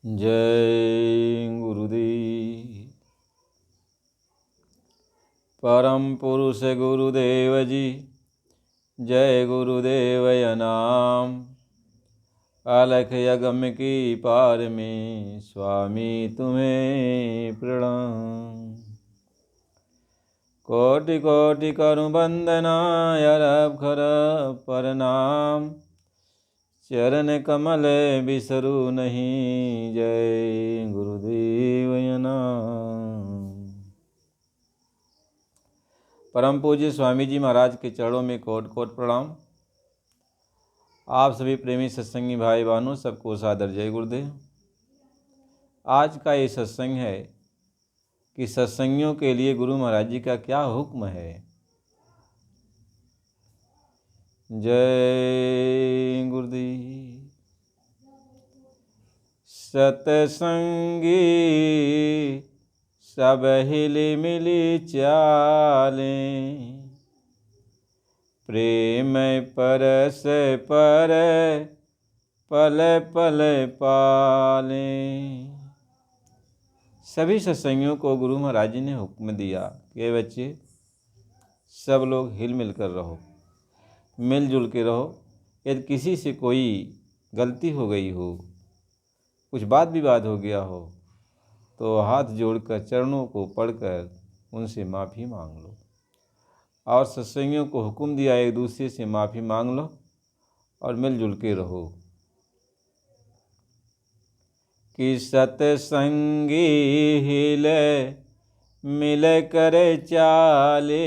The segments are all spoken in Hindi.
जय गुरुदेव। परम पुरुष गुरुदेव जी, जय गुरुदेव नाम। अलख यगम की पार में स्वामी तुम्हें प्रणाम। कोटि कोटि करु बंदना अरब खरब प्रणाम। चरण कमल बिसरु नहीं, जय गुरुदेव नाम। परम पूज्य स्वामी जी महाराज के चरणों में कोट कोट प्रणाम। आप सभी प्रेमी सत्संगी भाई बहनों सबको सादर जय गुरुदेव। आज का ये सत्संग है कि सत्संगियों के लिए गुरु महाराज जी का क्या हुक्म है। जय गुरुदेव। सतसंगी सब हिली मिली चाले, प्रेम परस पर पल पल पाले। सभी सत्संगियों को गुरु महाराज जी ने हुक्म दिया कि बच्चे सब लोग हिल मिल कर रहो, मिलजुल के रहो। यदि किसी से कोई गलती हो गई हो, कुछ बात विवाद हो गया हो, तो हाथ जोड़कर चरणों को पढ़कर उनसे माफ़ी मांग लो। और सत्संगियों को हुक्म दिया एक दूसरे से माफ़ी मांग लो और मिलजुल के रहो। कि सत्संगी हिले मिल कर चाले,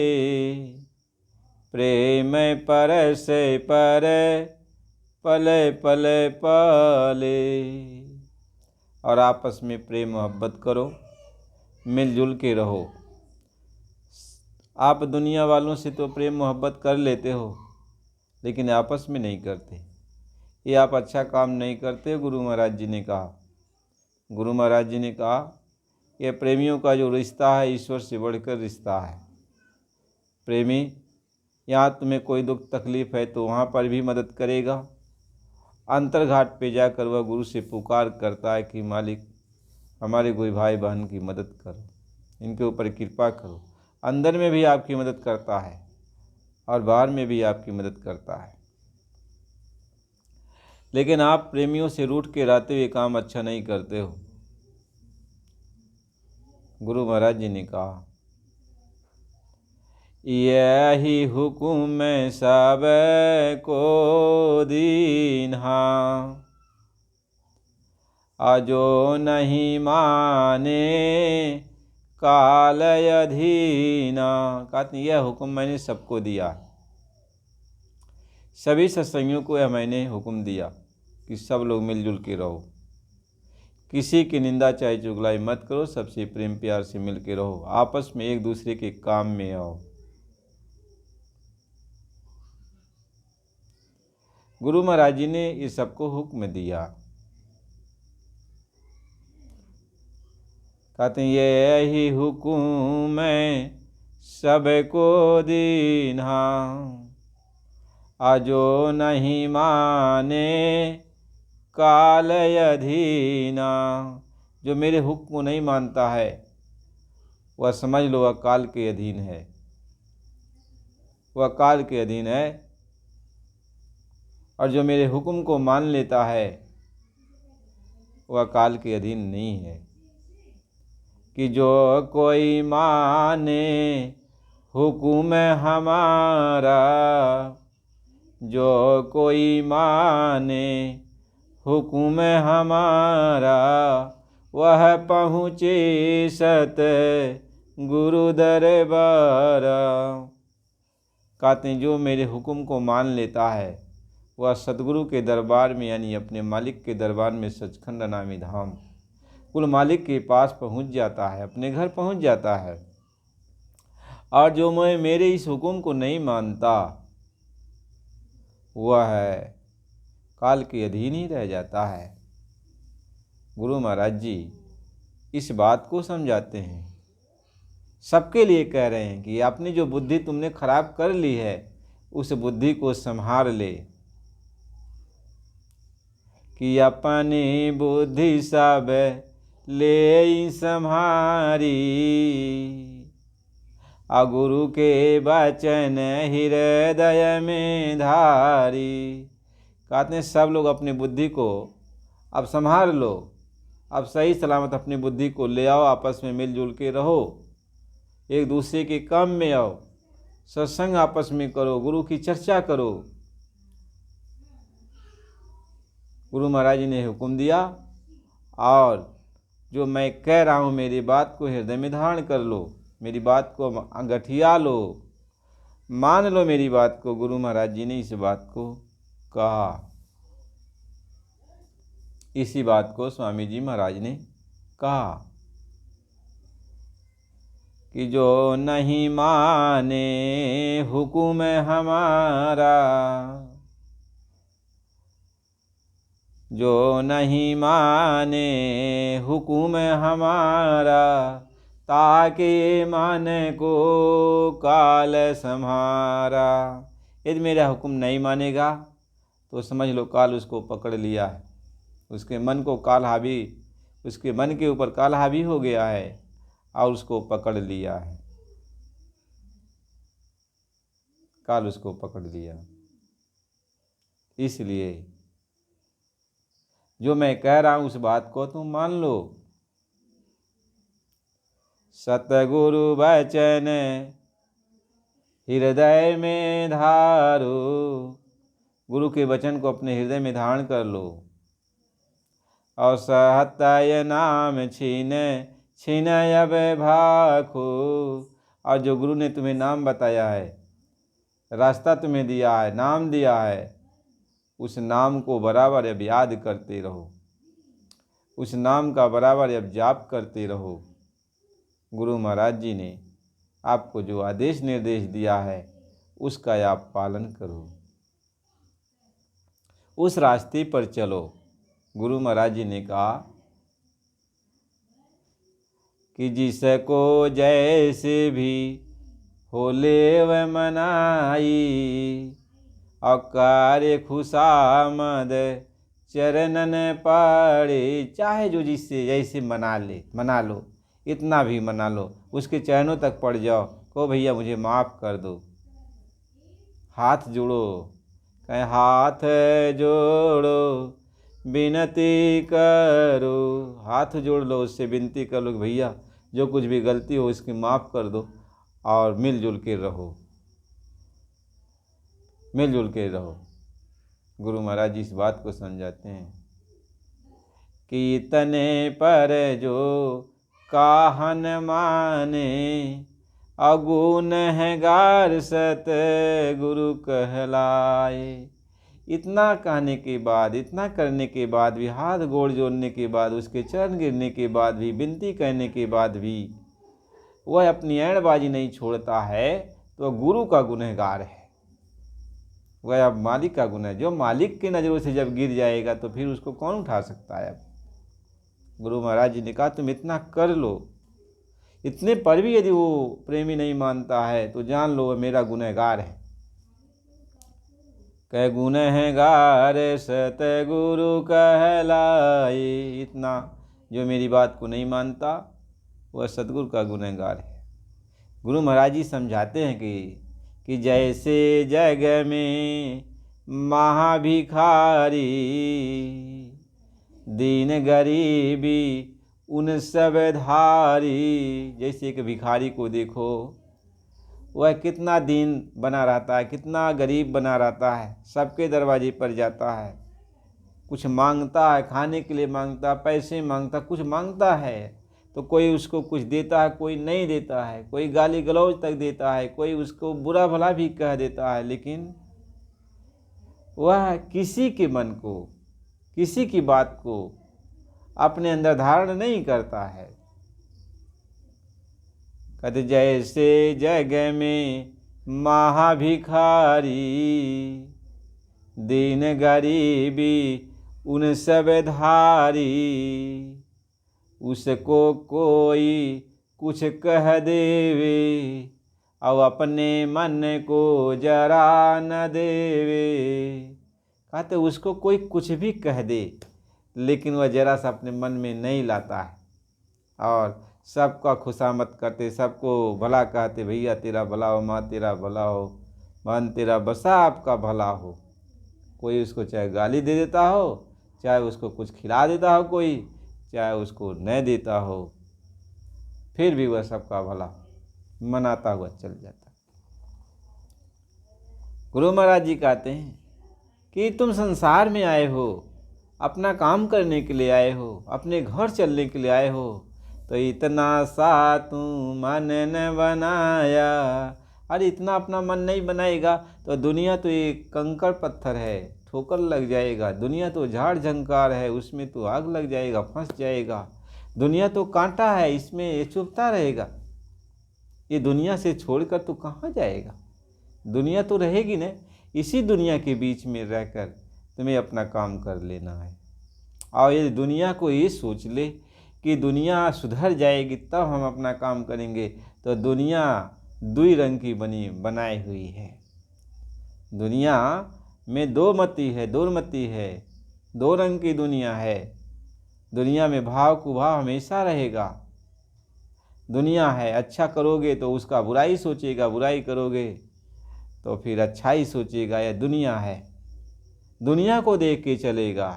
प्रेम परस पर पल पल पाले। और आपस में प्रेम मोहब्बत करो, मिलजुल के रहो। आप दुनिया वालों से तो प्रेम मोहब्बत कर लेते हो, लेकिन आपस में नहीं करते। ये आप अच्छा काम नहीं करते। गुरु महाराज जी ने कहा, गुरु महाराज जी ने कहा ये प्रेमियों का जो रिश्ता है ईश्वर से बढ़कर रिश्ता है। प्रेमी यहाँ तुम्हें कोई दुख तकलीफ़ है तो वहाँ पर भी मदद करेगा। अंतरघाट पे जाकर वह गुरु से पुकार करता है कि मालिक हमारे कोई भाई बहन की मदद करो, इनके ऊपर कृपा करो। अंदर में भी आपकी मदद करता है और बाहर में भी आपकी मदद करता है। लेकिन आप प्रेमियों से रूठ के रहते हुए काम अच्छा नहीं करते हो। गुरु महाराज जी ने कहा यही हुकुम सब को दीन्हा, अजो नहीं माने काल अधीना। कहते यह हुक्म मैंने सबको दिया, सभी सत्संगियों को यह मैंने हुक्म दिया कि सब लोग मिलजुल के रहो। किसी की निंदा चाहे चुगलाई मत करो, सबसे प्रेम प्यार से मिल के रहो। आपस में एक दूसरे के काम में आओ। गुरु महाराज जी ने ये सबको हुक्म दिया। कहते हैं यही हुक्म सबको दीन्हा, अजो नहीं माने काल अधीना। जो मेरे हुक्म को नहीं मानता है वह समझ लो वह काल के अधीन है, वह काल के अधीन है। और जो मेरे हुक्म को मान लेता है वह काल के अधीन नहीं है। कि जो कोई माने हुक्म हमारा, जो कोई माने हुक्म हमारा, वह पहुँचे सत गुरु दरबार। कहते हैं जो मेरे हुक्म को मान लेता है वह सतगुरु के दरबार में यानी अपने मालिक के दरबार में सचखंड नामी धाम कुल मालिक के पास पहुंच जाता है, अपने घर पहुंच जाता है। और जो मैं मेरे इस हुक्म को नहीं मानता वह है काल के अधीन ही रह जाता है। गुरु महाराज जी इस बात को समझाते हैं, सबके लिए कह रहे हैं कि अपनी जो बुद्धि तुमने खराब कर ली है उस बुद्धि को संभाल ले। कि अपनी बुद्धि सब ले सम्हारी, गुरु के वचन हृदय में धारी। कहते हैं सब लोग अपनी बुद्धि को अब संभाल लो, अब सही सलामत अपनी बुद्धि को ले आओ, आपस में मिलजुल के रहो, एक दूसरे के काम में आओ, सत्संग आपस में करो, गुरु की चर्चा करो। गुरु महाराज जी ने हुक्म दिया और जो मैं कह रहा हूँ मेरी बात को हृदय में धारण कर लो, मेरी बात को गठिया लो, मान लो मेरी बात को। गुरु महाराज जी ने इस बात को कहा, इसी बात को स्वामी जी महाराज ने कहा कि जो नहीं माने हुकुम हमारा, जो नहीं माने हुकुम हमारा, ताके मन को काल सम्हारा। यदि मेरा हुक्म नहीं मानेगा तो समझ लो काल उसको पकड़ लिया है, उसके मन को काल हावी, उसके मन के ऊपर काल हावी हो गया है और उसको पकड़ लिया है, काल उसको पकड़ लिया। इसलिए जो मैं कह रहा हूँ उस बात को तुम मान लो। सतगुरु वचन हृदय में धारो, गुरु के वचन को अपने हृदय में धारण कर लो। और सहतय नाम छीन अब भाखो, और जो गुरु ने तुम्हें नाम बताया है, रास्ता तुम्हें दिया है, नाम दिया है, उस नाम को बराबर अब याद करते रहो, उस नाम का बराबर अब जाप करते रहो। गुरु महाराज जी ने आपको जो आदेश निर्देश दिया है उसका आप पालन करो, उस रास्ते पर चलो। गुरु महाराज जी ने कहा कि जिसको जैसे भी हो लेव मनाई, और कार्य खुशामद चरणन पड़े। चाहे जो जिससे जैसे मना लो, इतना भी मना लो, उसके चरणों तक पड़ जाओ, कहो भैया मुझे माफ़ कर दो, हाथ जोड़ो, कहें हाथ जोड़ो विनती करो, हाथ जोड़ लो, उससे विनती कर लो कि भैया जो कुछ भी गलती हो इसकी माफ़ कर दो, और मिलजुल के रहो, मिलजुल के रहो। गुरु महाराज जी इस बात को समझाते हैं कि तने पर जो काहन माने, अगुन है गार सत गुरु कहलाए। इतना कहने के बाद, इतना करने के बाद भी, हाथ गोड़ जोड़ने के बाद, उसके चरण गिरने के बाद भी, विनती करने के बाद भी वह अपनी ऐड़बाजी नहीं छोड़ता है, तो गुरु का गुनहगार है, वह अब मालिक का गुनह है। जो मालिक की नज़रों से जब गिर जाएगा तो फिर उसको कौन उठा सकता है। अब गुरु महाराज जी ने कहा तुम इतना कर लो, इतने पर भी यदि वो प्रेमी नहीं मानता है तो जान लो वह मेरा गुनहगार है। कह गुनहगार सत गुरु कहलाए। इतना जो मेरी बात को नहीं मानता वह सतगुरु का गुनहगार है। गुरु महाराज जी समझाते हैं कि जैसे जग में महाभिखारी, दीन गरीबी उन सब धारी। जैसे एक भिखारी को देखो, वह कितना दीन बना रहता है, कितना गरीब बना रहता है, सबके दरवाजे पर जाता है, कुछ मांगता है, खाने के लिए मांगता, पैसे मांगता, कुछ मांगता है तो कोई उसको कुछ देता है, कोई नहीं देता है, कोई गाली गलौज तक देता है, कोई उसको बुरा भला भी कह देता है, लेकिन वह किसी के मन को, किसी की बात को अपने अंदर धारण नहीं करता है। कहते जैसे जग में महाभिखारी, दीन गरीबी उन सब धारी। उसको कोई कुछ कह देवे, और अपने मन को जरा न देवे। कहते उसको कोई कुछ भी कह दे, लेकिन वह जरा सा अपने मन में नहीं लाता है और सबका खुशामद करते, सबको भला कहते, भैया तेरा भला हो, माँ तेरा भला हो, मन तेरा बसा आपका भला हो। कोई उसको चाहे गाली दे देता हो, चाहे उसको कुछ खिला देता हो, कोई चाहे उसको न देता हो, फिर भी वह सबका भला मनाता हुआ चल जाता। गुरु महाराज जी कहते हैं कि तुम संसार में आए हो, अपना काम करने के लिए आए हो, अपने घर चलने के लिए आए हो, तो इतना सा तू मन न बनाया। अरे इतना अपना मन नहीं बनाएगा तो दुनिया तो एक कंकड़ पत्थर है, ठोकर लग जाएगा। दुनिया तो झाड़ झंकार है, उसमें तो आग लग जाएगा, फंस जाएगा। दुनिया तो कांटा है, इसमें ये चुभता रहेगा। ये दुनिया से छोड़कर तू कहाँ जाएगा? दुनिया तो रहेगी ना। इसी दुनिया के बीच में रहकर तुम्हें अपना काम कर लेना है। और ये दुनिया को ये सोच ले कि दुनिया सुधर जाएगी तब हम अपना काम करेंगे, तो दुनिया दुई रंग की बनाई हुई है। दुनिया में दो मती है, दुर्मति है, दो रंग की दुनिया है। दुनिया में भाव कुभाव हमेशा रहेगा। दुनिया है, अच्छा करोगे तो उसका बुराई सोचेगा, बुराई करोगे तो फिर अच्छा ही सोचेगा। यह दुनिया है, दुनिया को देख के चलेगा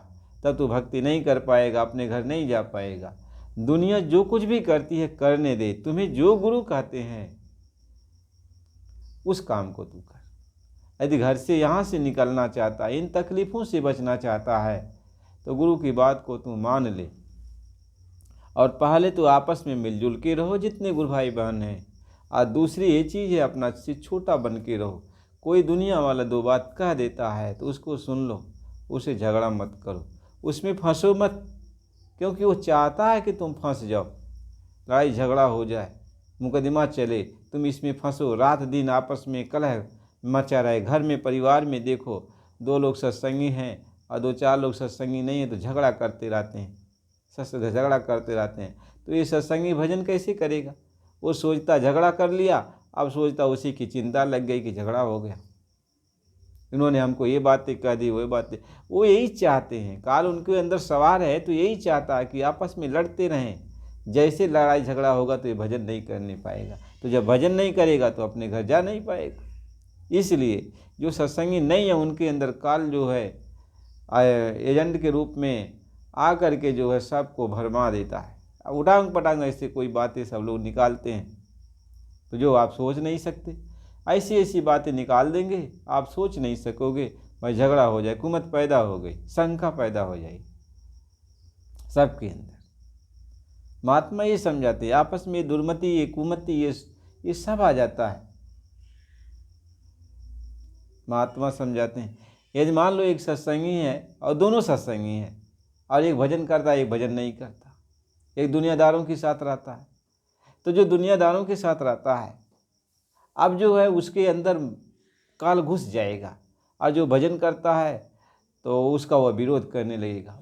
तब तू भक्ति नहीं कर पाएगा, अपने घर नहीं जा पाएगा। दुनिया जो कुछ भी करती है करने दे, तुम्हें जो गुरु कहते हैं उस काम को तू कर। यदि घर से यहाँ से निकलना चाहता है, इन तकलीफ़ों से बचना चाहता है, तो गुरु की बात को तू मान ले। और पहले तो आपस में मिलजुल के रहो जितने गुरु भाई बहन हैं। और दूसरी ये चीज़ है, अपना से छोटा बन के रहो। कोई दुनिया वाला दो बात कह देता है तो उसको सुन लो, उसे झगड़ा मत करो, उसमें फंसो मत, क्योंकि वो चाहता है कि तुम फंस जाओ, लड़ाई झगड़ा हो जाए, मुकदमा चले, तुम इसमें फंसो, रात दिन आपस में कलह मचा रहे। घर में परिवार में देखो, दो लोग सत्संगी हैं और दो चार लोग सत्संगी नहीं हैं तो झगड़ा करते रहते हैं, झगड़ा करते रहते हैं। तो ये सत्संगी भजन कैसे करेगा? वो सोचता झगड़ा कर लिया, अब सोचता उसी की चिंता लग गई कि झगड़ा हो गया, इन्होंने हमको ये बातें कह दी, वो बातें। वो यही चाहते हैं, काल उनके अंदर सवार है तो यही चाहता है कि आपस में लड़ते रहें। जैसे लड़ाई झगड़ा होगा तो ये भजन नहीं करने पाएगा, तो जब भजन नहीं करेगा तो अपने घर जा नहीं पाएगा। इसलिए जो सत्संगी नहीं है उनके अंदर काल जो है एजेंट के रूप में आ करके जो है सबको भरमा देता है। उटांग पटांग ऐसे कोई बातें सब लोग निकालते हैं, तो जो आप सोच नहीं सकते, ऐसी ऐसी बातें निकाल देंगे, आप सोच नहीं सकोगे। भाई झगड़ा हो जाए, कुमत पैदा हो गई, शंका पैदा हो जाएगी सबके अंदर। महात्मा ये समझाते हैं, आपस में दुर्मति, ये कुमति, ये सब आ जाता है। महात्मा समझाते हैं, यदि मान लो एक सत्संगी है और दोनों सत्संगी हैं, और एक भजन करता है एक भजन नहीं करता, एक दुनियादारों के साथ रहता है, तो जो दुनियादारों के साथ रहता है अब जो है उसके अंदर काल घुस जाएगा, और जो भजन करता है तो उसका वह विरोध करने लगेगा।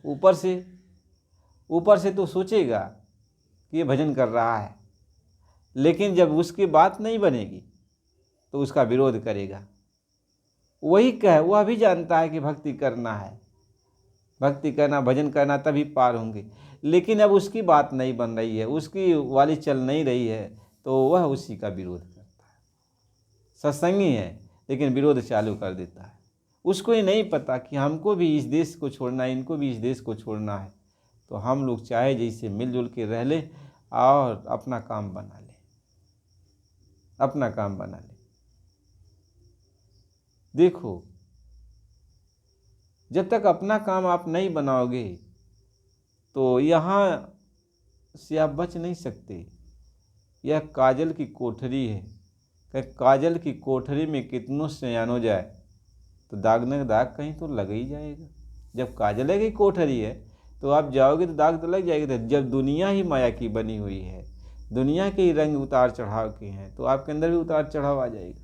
ऊपर से तो सोचेगा कि ये भजन कर रहा है, लेकिन जब उसकी बात नहीं बनेगी तो उसका विरोध करेगा। वह भी जानता है कि भक्ति करना है, भक्ति करना, भजन करना, तभी पार होंगे, लेकिन अब उसकी बात नहीं बन रही है, उसकी वाली चल नहीं रही है, तो वह उसी का विरोध करता है। सत्संगी है लेकिन विरोध चालू कर देता है। उसको ये नहीं पता कि हमको भी इस देश को छोड़ना है, इनको भी इस देश को छोड़ना है, तो हम लोग चाहे जैसे मिलजुल के रह ले और अपना काम बना ले, अपना काम बना ले। देखो, जब तक अपना काम आप नहीं बनाओगे तो यहाँ से आप बच नहीं सकते। यह काजल की कोठरी है, काजल की कोठरी में कितनों सयान हो जाए तो दाग न दाग कहीं तो लग ही जाएगा। जब काजल की कोठरी है तो आप जाओगे तो दाग तो लग जाएगा। तो जब दुनिया ही माया की बनी हुई है, दुनिया के ही रंग उतार चढ़ाव के हैं, तो आपके अंदर भी उतार चढ़ाव आ जाएगा।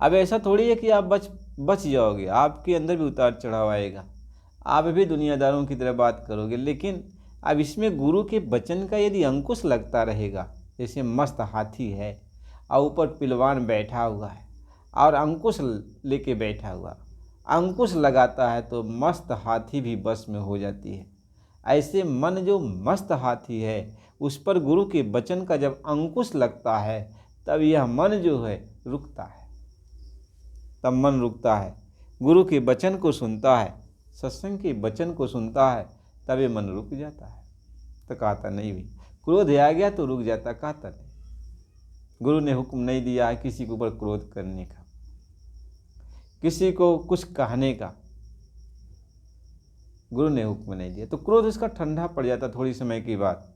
अब ऐसा थोड़ी है कि आप बच जाओगे, आपके अंदर भी उतार चढ़ाव आएगा, आप भी दुनियादारों की तरह बात करोगे। लेकिन अब इसमें गुरु के वचन का यदि अंकुश लगता रहेगा, जैसे मस्त हाथी है और ऊपर पिलवान बैठा हुआ है और अंकुश लेके बैठा हुआ, अंकुश लगाता है तो मस्त हाथी भी बस में हो जाती है। ऐसे मन जो मस्त हाथी है उस पर गुरु के वचन का जब अंकुश लगता है तब यह मन जो है रुकता है, तब मन रुकता है, गुरु के वचन को सुनता है, सत्संग के वचन को सुनता है, तब ये मन रुक जाता है। तो कहता नहीं भी क्रोध आ गया तो रुक जाता, कहता नहीं। गुरु ने हुक्म नहीं दिया है किसी के ऊपर क्रोध करने का, किसी को कुछ कहने का, गुरु ने हुक्म नहीं दिया। तो क्रोध उसका ठंडा पड़ जाता थोड़ी समय के बाद।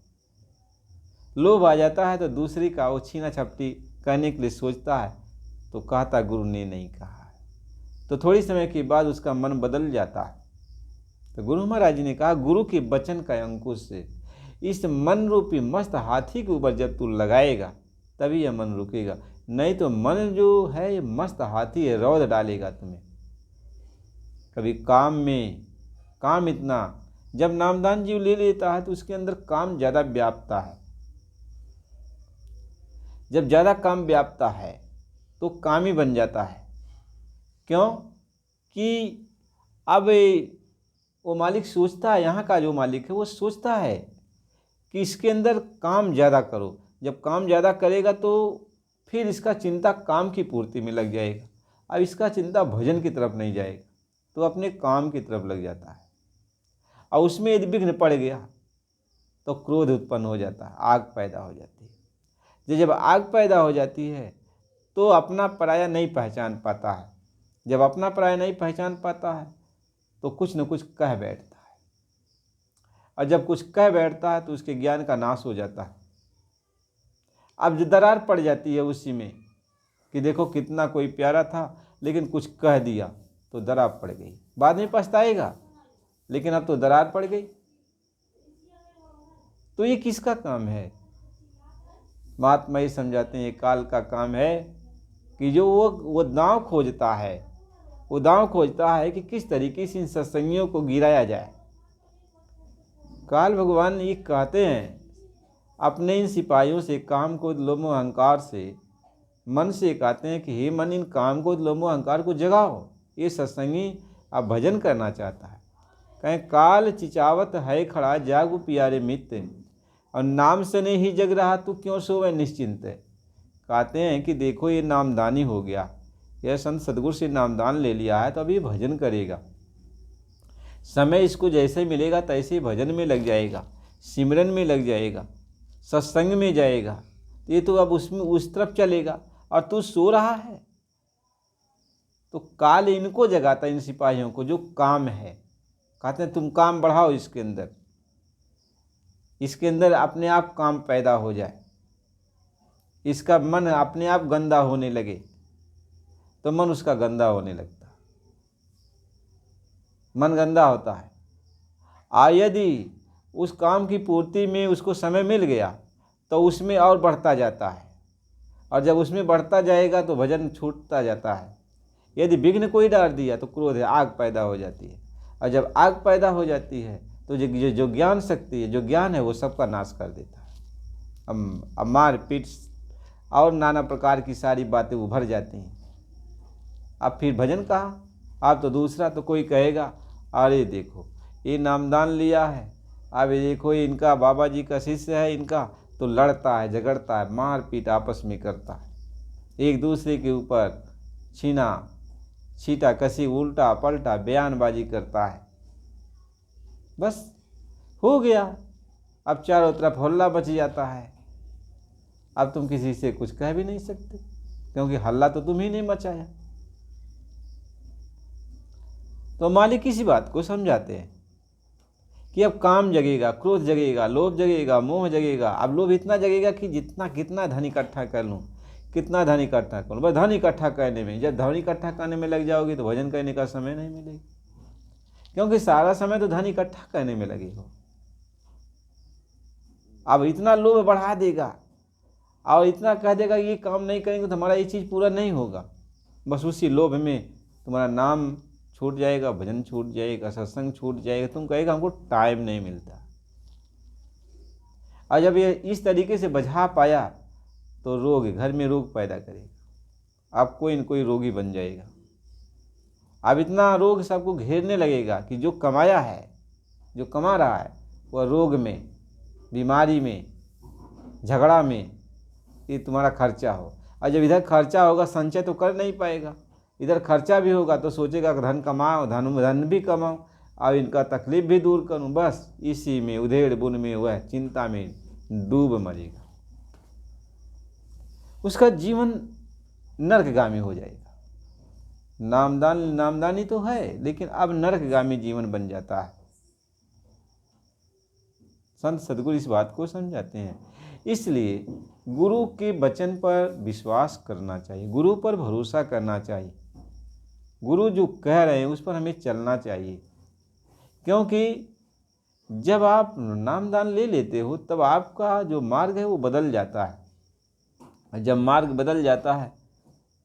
लोभ आ जाता है तो दूसरी का वो छीना झपटी कहने के लिए सोचता है, तो कहता गुरु ने नहीं कहा है, तो थोड़ी समय के बाद उसका मन बदल जाता है। तो गुरु महाराज जी ने कहा गुरु के वचन का अंकुश से इस मन रूपी मस्त हाथी के ऊपर जब तू लगाएगा तभी यह मन रुकेगा, नहीं तो मन जो है ये मस्त हाथी है, रौद डालेगा तुम्हें। कभी काम में काम इतना, जब नामदान जीव ले लेता है तो उसके अंदर काम ज़्यादा व्यापता है। जब ज़्यादा काम व्यापता है तो कामी बन जाता है। क्यों कि अब वो मालिक सोचता है, यहाँ का जो मालिक है वो सोचता है कि इसके अंदर काम ज़्यादा करो। जब काम ज़्यादा करेगा तो फिर इसका चिंता काम की पूर्ति में लग जाएगा, अब इसका चिंता भजन की तरफ नहीं जाएगा, तो अपने काम की तरफ लग जाता है। और उसमें यदि विघ्न पड़ गया तो क्रोध उत्पन्न हो जाता है, आग पैदा हो जाती है। जब आग पैदा हो जाती है तो अपना पराया नहीं पहचान पाता है। जब अपना पराया नहीं पहचान पाता है तो कुछ न कुछ कह बैठता है, और जब कुछ कह बैठता है तो उसके ज्ञान का नाश हो जाता है। अब जो दरार पड़ जाती है उसी में कि देखो कितना कोई प्यारा था लेकिन कुछ कह दिया तो दरार पड़ गई, बाद में पछताएगा, लेकिन अब तो दरार पड़ गई। तो ये किसका काम है? महात्मा ये समझाते हैं ये काल का काम है कि जो वो दांव खोजता है, वो दांव खोजता है कि किस तरीके से इन सत्संगियों को गिराया जाए। काल भगवान ये कहते हैं अपने इन सिपाहियों से, काम को लोभ अहंकार से, मन से कहते हैं कि हे मन, इन काम को लोभ अहंकार को जगाओ। ये सत्संगी अब भजन करना चाहता है। कहें काल चिचावत है खड़ा जागु प्यारे मित्र, और नाम से नहीं ही जग रहा तू क्यों सोवे निश्चिंत। कहते हैं कि देखो ये नामदानी हो गया, यह संत सदगुरु से नामदान ले लिया है तो अभी भजन करेगा। समय इसको जैसे मिलेगा तैसे भजन में लग जाएगा, सिमरन में लग जाएगा, सत्संग में जाएगा। ये तो अब उसमें उस तरफ चलेगा और तू सो रहा है। तो काल इनको जगाता, इन सिपाहियों को जो काम है। कहते हैं तुम काम बढ़ाओ इसके अंदर, इसके अंदर अपने आप काम पैदा हो जाए, इसका मन अपने आप गंदा होने लगे तो मन उसका गंदा होने लगता है, मन गंदा होता है। यदि उस काम की पूर्ति में उसको समय मिल गया तो उसमें और बढ़ता जाता है, और जब उसमें बढ़ता जाएगा तो भजन छूटता जाता है। यदि विघ्न कोई डाल दिया तो क्रोध है, आग पैदा हो जाती है, और जब आग पैदा हो जाती है तो जो ज्ञान शक्ति है, जो ज्ञान है वो सबका नाश कर देता है। अब मार पीट और नाना प्रकार की सारी बातें उभर जाती हैं। अब फिर भजन कहा, अब तो दूसरा तो कोई कहेगा अरे देखो ये नामदान लिया है, अब ये देखो ये इनका बाबा जी का शिष्य है, इनका तो लड़ता है, झगड़ता है, मार पीट आपस में करता है, एक दूसरे के ऊपर छीटा कसी, उल्टा पलटा बयानबाजी करता है। बस हो गया, अब चारों तरफ हल्ला मच जाता है। अब तुम किसी से कुछ कह भी नहीं सकते क्योंकि हल्ला तो तुम ही नहीं मचाया। तो मालिक इसी बात को समझाते हैं कि अब काम जगेगा, क्रोध जगेगा, लोभ जगेगा, मोह जगेगा। अब लोभ इतना जगेगा कि कितना धन इकट्ठा कर लूँ, कितना धन इकट्ठा करूँ। बस धन इकट्ठा करने में, जब धन इकट्ठा करने में लग जाओगे तो भजन करने का समय नहीं मिलेगा, क्योंकि सारा समय तो धन इकट्ठा करने में लगेगा। अब इतना लोभ बढ़ा देगा और इतना कह देगा ये काम नहीं करेंगे तो हमारा ये चीज़ पूरा नहीं होगा। बस उसी लोभ में तुम्हारा नाम छूट जाएगा, भजन छूट जाएगा, सत्संग छूट जाएगा। तुम कहेगा हमको टाइम नहीं मिलता। और जब ये इस तरीके से बझा पाया तो रोग, घर में रोग पैदा करेगा, आप कोई न कोई रोगी बन जाएगा। अब इतना रोग सबको घेरने लगेगा कि जो कमाया है, जो कमा रहा है, वह रोग में, बीमारी में, झगड़ा में, ये तुम्हारा खर्चा हो। और जब इधर खर्चा होगा संचय तो कर नहीं पाएगा, इधर खर्चा भी होगा तो सोचेगा कि धन कमाओ, धन भी कमाओ और इनका तकलीफ भी दूर करूं। बस इसी में उधेड़ बुन में वह चिंता में डूब मरेगा, उसका जीवन नरकगामी हो जाएगा। नामदानी तो है, लेकिन अब नरकगामी जीवन बन जाता है। संत सद्गुरु इस बात को समझाते हैं। इसलिए गुरु के वचन पर विश्वास करना चाहिए, गुरु पर भरोसा करना चाहिए, गुरु जो कह रहे हैं उस पर हमें चलना चाहिए। क्योंकि जब आप नामदान ले लेते हो तब आपका जो मार्ग है वो बदल जाता है। जब मार्ग बदल जाता है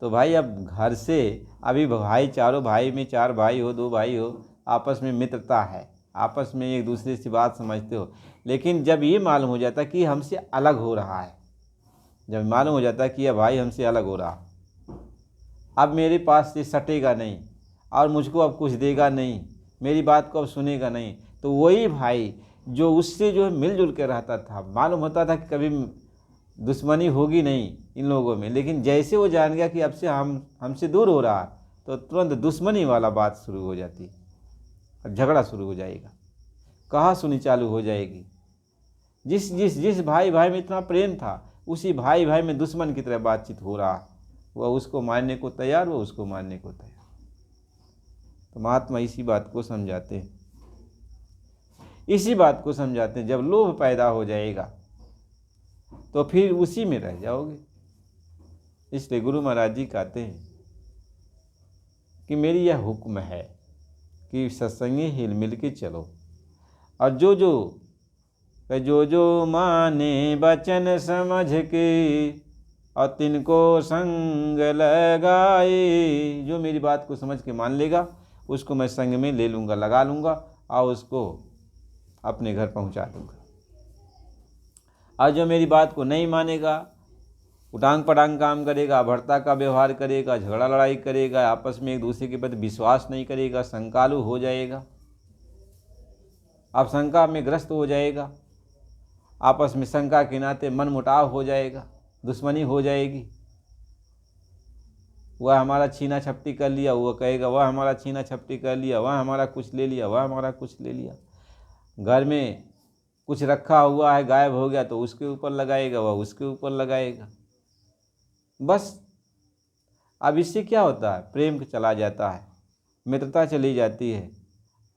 तो भाई अब घर से, अभी भाई चारों भाई में 4 भाई हो, 2 भाई हो, आपस में मित्रता है, आपस में एक दूसरे से बात समझते हो। लेकिन जब ये मालूम हो जाता है कि हमसे अलग हो रहा है, जब मालूम हो जाता है कि यह भाई हमसे अलग हो रहा, अब मेरे पास से सटेगा नहीं और मुझको अब कुछ देगा नहीं, मेरी बात को अब सुनेगा नहीं, तो वही भाई जो उससे जो है मिलजुल के रहता था, मालूम होता था कि कभी दुश्मनी होगी नहीं इन लोगों में, लेकिन जैसे वो जान गया कि अब से हमसे दूर हो रहा तो तुरंत दुश्मनी वाला बात शुरू हो जाती और झगड़ा शुरू हो जाएगा, कहा सुनी चालू हो जाएगी। जिस भाई में इतना प्रेम था उसी भाई में दुश्मन की तरह बातचीत हो रहा, वह उसको मारने को तैयार, वह उसको मारने को तैयार। तो महात्मा इसी बात को समझाते हैं, इसी बात को समझाते हैं। जब लोभ पैदा हो जाएगा तो फिर उसी में रह जाओगे। इसलिए गुरु महाराज जी कहते हैं कि मेरी यह हुक्म है कि सत्संगी हिल मिल के चलो, और जो माने वचन समझ के और तिनको संग लगाए, जो मेरी बात को समझ के मान लेगा उसको मैं संग में ले लूँगा, लगा लूँगा और उसको अपने घर पहुँचा दूँगा। और जो मेरी बात को नहीं मानेगा, उटांग पटांग काम करेगा, भर्ता का व्यवहार करेगा, झगड़ा लड़ाई करेगा, आपस में एक दूसरे के प्रति विश्वास नहीं करेगा, शंकालु हो जाएगा, आप शंका में ग्रस्त हो जाएगा, आपस में शंका के नाते मन मुटाव हो जाएगा, दुश्मनी हो जाएगी। वह हमारा छीना छपटी कर लिया, वह कहेगा वह हमारा छीना छपटी कर लिया, वह हमारा कुछ ले लिया, वह हमारा कुछ ले लिया। घर में कुछ रखा हुआ है गायब हो गया तो उसके ऊपर लगाएगा, वह उसके ऊपर लगाएगा। बस अब इससे क्या होता है, प्रेम चला जाता है, मित्रता चली जाती है,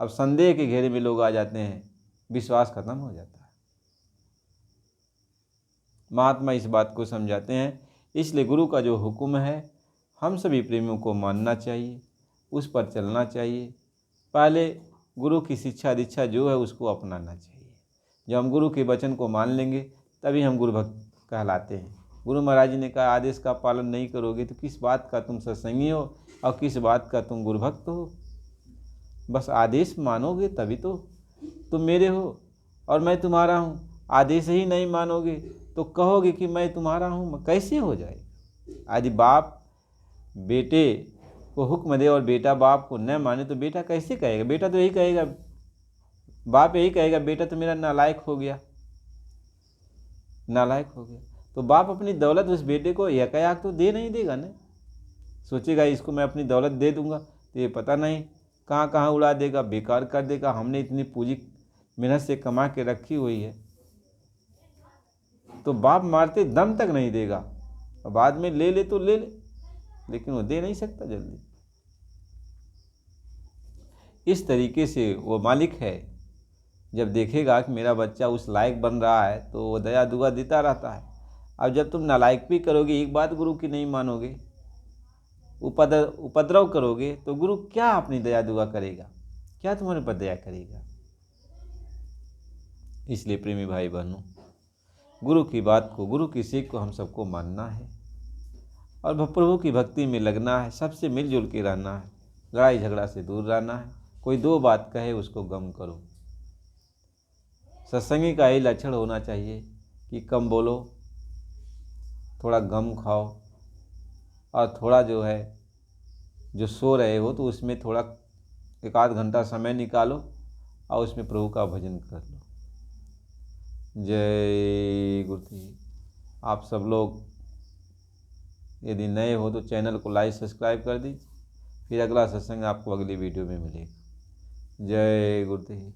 अब संदेह के घेरे में लोग आ जाते हैं, विश्वास खत्म हो जाता है। महात्मा इस बात को समझाते हैं। इसलिए गुरु का जो हुक्म है हम सभी प्रेमियों को मानना चाहिए, उस पर चलना चाहिए। पहले गुरु की शिक्षा दीक्षा जो है उसको अपनाना चाहिए। जब हम गुरु के वचन को मान लेंगे तभी हम गुरु भक्त कहलाते हैं। गुरु महाराज जी ने कहा आदेश का पालन नहीं करोगे तो किस बात का तुम सत्संगी हो और किस बात का तुम गुरु भक्त हो। बस आदेश मानोगे तभी तो तुम मेरे हो और मैं तुम्हारा हूँ। आदेश ही नहीं मानोगे तो कहोगे कि मैं तुम्हारा हूँ, कैसे हो जाएगा। यदि बाप बेटे को हुक्म दे और बेटा बाप को न माने तो बेटा कैसे कहेगा। बेटा तो यही कहेगा, बाप यही कहेगा बेटा तो मेरा नालायक हो गया, नालायक हो गया। तो बाप अपनी दौलत उस बेटे को यकायक तो दे नहीं देगा ना। सोचेगा इसको मैं अपनी दौलत दे दूंगा तो ये पता नहीं कहाँ कहाँ उड़ा देगा, बेकार कर देगा। हमने इतनी पूंजी मेहनत से कमा के रखी हुई है। तो बाप मारते दम तक नहीं देगा, और बाद में ले ले तो ले ले, लेकिन वो दे नहीं सकता जल्दी। इस तरीके से वो मालिक है, जब देखेगा कि मेरा बच्चा उस लायक बन रहा है तो वो दया दुआ देता रहता है। अब जब तुम नालायक भी करोगे, एक बात गुरु की नहीं मानोगे, उपद्रव करोगे तो गुरु क्या अपनी दया दुआ करेगा, क्या तुम्हारे पर दया करेगा। इसलिए प्रेमी भाई बहनों, गुरु की बात को, गुरु की सीख को हम सबको मानना है और प्रभु की भक्ति में लगना है। सबसे मिलजुल के रहना है, लड़ाई झगड़ा से दूर रहना है। कोई दो बात कहे उसको गम करो। सत्संगी का यही लक्षण होना चाहिए कि कम बोलो, थोड़ा गम खाओ और थोड़ा जो है जो सो रहे हो तो उसमें थोड़ा 1 आध घंटा समय निकालो और उसमें प्रभु का भजन कर लो। जय गुरुदेव। आप सब लोग यदि नए हो तो चैनल को लाइक सब्सक्राइब कर दीजिए। फिर अगला सत्संग आपको अगली वीडियो में मिलेगा। जय गुरुदेव।